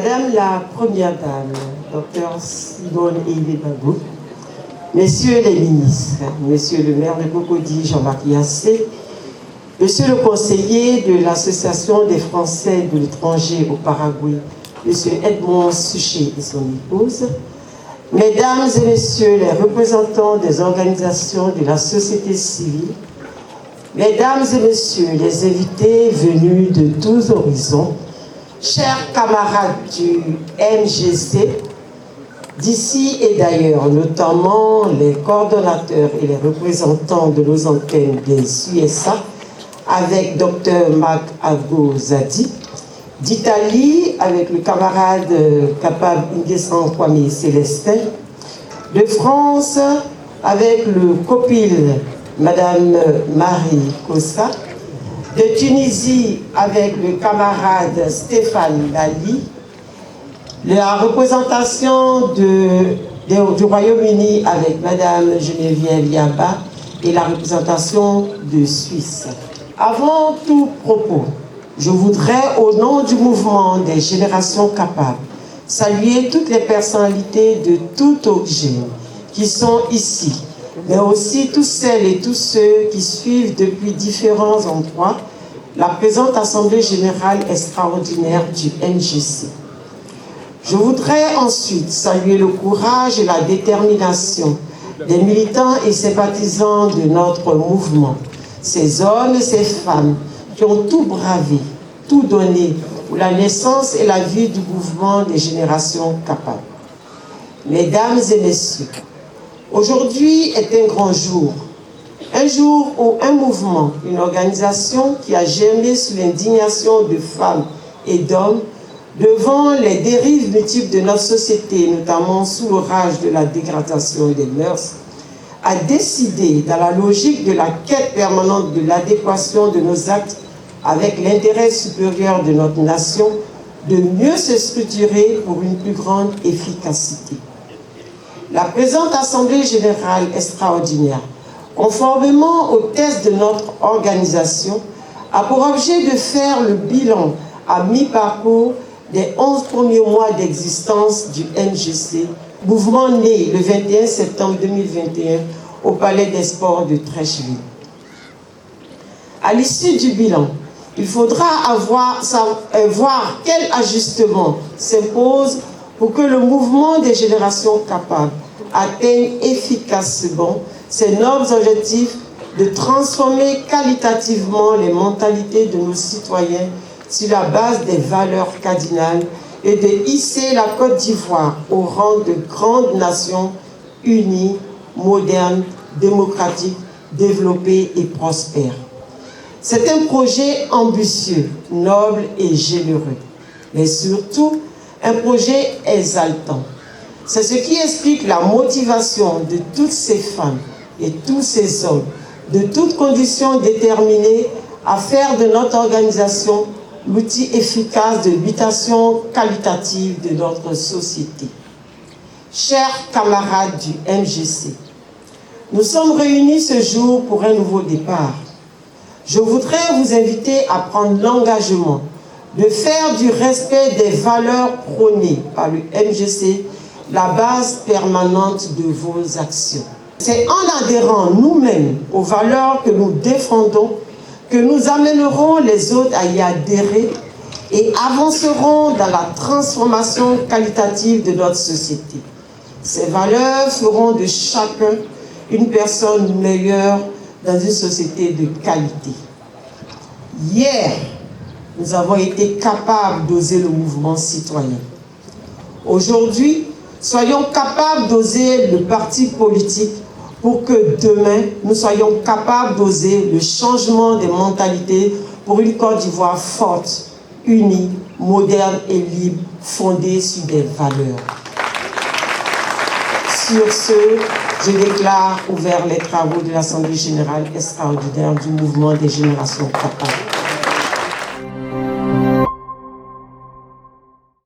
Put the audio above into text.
Madame la Première Dame, Dr Simone Elie Gbagbo, Messieurs les ministres, Monsieur le maire de Cocody, Jean-Marc Yassé, Monsieur le conseiller de l'Association des Français de l'étranger au Paraguay, Monsieur Edmond Suchet et son épouse, Mesdames et Messieurs les représentants des organisations de la société civile, Mesdames et Messieurs les invités venus de tous horizons, chers camarades du MGC, d'ici et d'ailleurs, notamment les coordonnateurs et les représentants de nos antennes des USA, avec Dr Marc Agozadi, d'Italie avec le camarade Capab Nguessan Kwame Célestin, de France avec le copil Madame Marie Cossa, de Tunisie avec le camarade Stéphane Lali, la représentation du Royaume-Uni avec Madame Geneviève Yaba et la représentation de Suisse. Avant tout propos, je voudrais, au nom du mouvement des Générations Capables, saluer toutes les personnalités de tout origine qui sont ici, mais aussi toutes celles et tous ceux qui suivent depuis différents endroits la présente Assemblée Générale Extraordinaire du MGC. Je voudrais ensuite saluer le courage et la détermination des militants et sympathisants de notre mouvement, ces hommes et ces femmes qui ont tout bravé, tout donné pour la naissance et la vie du mouvement des Générations Capables. Mesdames et messieurs, aujourd'hui est un grand jour. Un jour où un mouvement, une organisation qui a germé sous l'indignation de femmes et d'hommes devant les dérives multiples de notre société, notamment sous l'orage de la dégradation des mœurs, a décidé, dans la logique de la quête permanente de l'adéquation de nos actes avec l'intérêt supérieur de notre nation, de mieux se structurer pour une plus grande efficacité. La présente Assemblée Générale Extraordinaire, conformément au test de notre organisation, a pour objet de faire le bilan à mi-parcours des 11 premiers mois d'existence du MGC, mouvement né le 21 septembre 2021 au Palais des Sports de Treichville. À l'issue du bilan, il faudra voir quel ajustement s'impose pour que le mouvement des Générations Capables atteigne efficacement ses nobles objectifs de transformer qualitativement les mentalités de nos citoyens sur la base des valeurs cardinales et de hisser la Côte d'Ivoire au rang de grande nation unie, moderne, démocratique, développée et prospère. C'est un projet ambitieux, noble et généreux, mais surtout un projet exaltant. C'est ce qui explique la motivation de toutes ces femmes et tous ces hommes, de toutes conditions déterminées à faire de notre organisation l'outil efficace de mutation qualitative de notre société. Chers camarades du MGC, nous sommes réunis ce jour pour un nouveau départ. Je voudrais vous inviter à prendre l'engagement de faire du respect des valeurs prônées par le MGC la base permanente de vos actions. C'est en adhérant nous-mêmes aux valeurs que nous défendons que nous amènerons les autres à y adhérer et avancerons dans la transformation qualitative de notre société. Ces valeurs feront de chacun une personne meilleure dans une société de qualité. Hier, nous avons été capables d'oser le mouvement citoyen. Aujourd'hui, soyons capables d'oser le parti politique pour que demain, nous soyons capables d'oser le changement des mentalités pour une Côte d'Ivoire forte, unie, moderne et libre, fondée sur des valeurs. Sur ce, je déclare ouverts les travaux de l'Assemblée Générale Extraordinaire du Mouvement des Générations Capables.